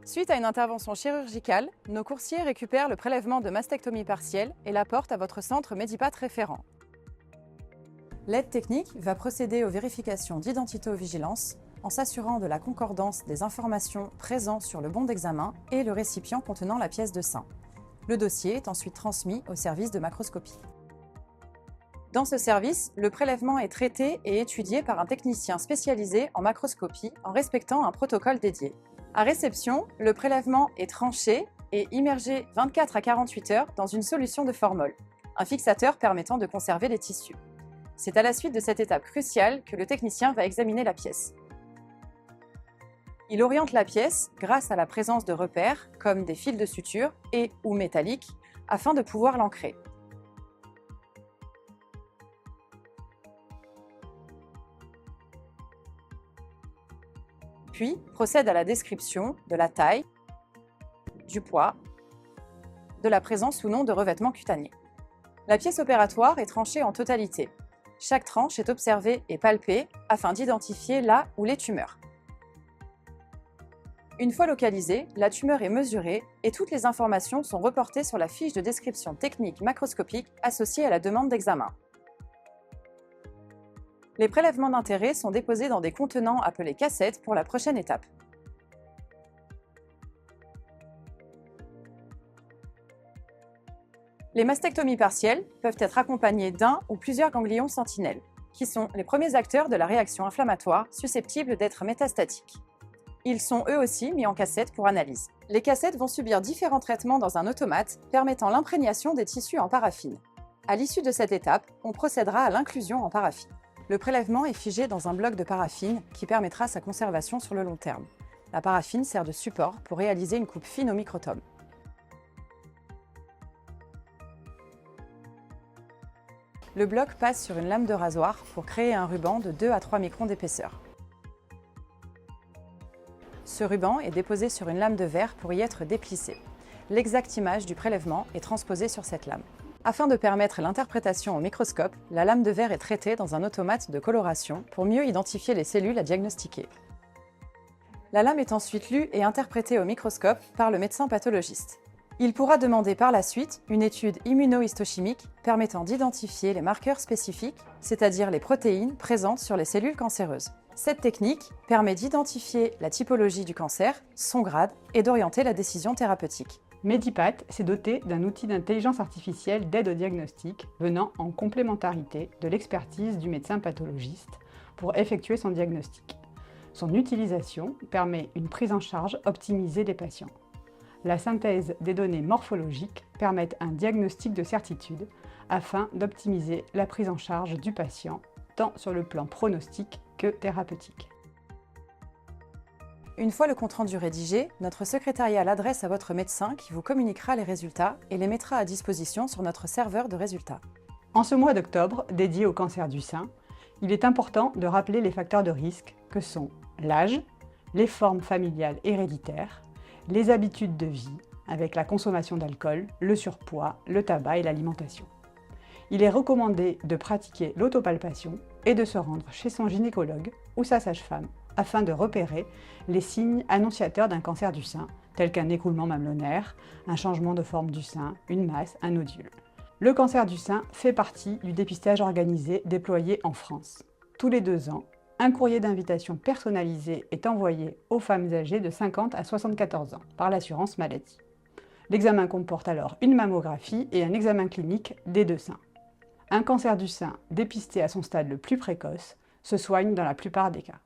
Suite à une intervention chirurgicale, nos coursiers récupèrent le prélèvement de mastectomie partielle et l'apportent à votre centre Medipat référent. L'aide technique va procéder aux vérifications d'identité-vigilance en s'assurant de la concordance des informations présentes sur le bon d'examen et le récipient contenant la pièce de sein. Le dossier est ensuite transmis au service de macroscopie. Dans ce service, le prélèvement est traité et étudié par un technicien spécialisé en macroscopie en respectant un protocole dédié. À réception, le prélèvement est tranché et immergé 24 à 48 heures dans une solution de formol, un fixateur permettant de conserver les tissus. C'est à la suite de cette étape cruciale que le technicien va examiner la pièce. Il oriente la pièce grâce à la présence de repères comme des fils de suture ou métalliques afin de pouvoir l'ancrer. Puis procède à la description de la taille, du poids, de la présence ou non de revêtement cutané. La pièce opératoire est tranchée en totalité. Chaque tranche est observée et palpée afin d'identifier la ou les tumeurs. Une fois localisée, la tumeur est mesurée et toutes les informations sont reportées sur la fiche de description technique macroscopique associée à la demande d'examen. Les prélèvements d'intérêt sont déposés dans des contenants appelés cassettes pour la prochaine étape. Les mastectomies partielles peuvent être accompagnées d'un ou plusieurs ganglions sentinelles, qui sont les premiers acteurs de la réaction inflammatoire susceptible d'être métastatique. Ils sont eux aussi mis en cassette pour analyse. Les cassettes vont subir différents traitements dans un automate permettant l'imprégnation des tissus en paraffine. À l'issue de cette étape, on procédera à l'inclusion en paraffine. Le prélèvement est figé dans un bloc de paraffine qui permettra sa conservation sur le long terme. La paraffine sert de support pour réaliser une coupe fine au microtome. Le bloc passe sur une lame de rasoir pour créer un ruban de 2 à 3 microns d'épaisseur. Ce ruban est déposé sur une lame de verre pour y être déplissé. L'exacte image du prélèvement est transposée sur cette lame. Afin de permettre l'interprétation au microscope, la lame de verre est traitée dans un automate de coloration pour mieux identifier les cellules à diagnostiquer. La lame est ensuite lue et interprétée au microscope par le médecin pathologiste. Il pourra demander par la suite une étude immunohistochimique permettant d'identifier les marqueurs spécifiques, c'est-à-dire les protéines présentes sur les cellules cancéreuses. Cette technique permet d'identifier la typologie du cancer, son grade et d'orienter la décision thérapeutique. Medipat s'est doté d'un outil d'intelligence artificielle d'aide au diagnostic venant en complémentarité de l'expertise du médecin pathologiste pour effectuer son diagnostic. Son utilisation permet une prise en charge optimisée des patients. La synthèse des données morphologiques permet un diagnostic de certitude afin d'optimiser la prise en charge du patient tant sur le plan pronostic que thérapeutique. Une fois le compte-rendu rédigé, notre secrétariat l'adresse à votre médecin qui vous communiquera les résultats et les mettra à disposition sur notre serveur de résultats. En ce mois d'octobre, dédié au cancer du sein, il est important de rappeler les facteurs de risque que sont l'âge, les formes familiales héréditaires, les habitudes de vie, avec la consommation d'alcool, le surpoids, le tabac et l'alimentation. Il est recommandé de pratiquer l'autopalpation et de se rendre chez son gynécologue ou sa sage-femme afin de repérer les signes annonciateurs d'un cancer du sein, tels qu'un écoulement mamelonnaire, un changement de forme du sein, une masse, un nodule. Le cancer du sein fait partie du dépistage organisé déployé en France. Tous les 2 ans, un courrier d'invitation personnalisé est envoyé aux femmes âgées de 50 à 74 ans par l'assurance maladie. L'examen comporte alors une mammographie et un examen clinique des 2 seins. Un cancer du sein dépisté à son stade le plus précoce se soigne dans la plupart des cas.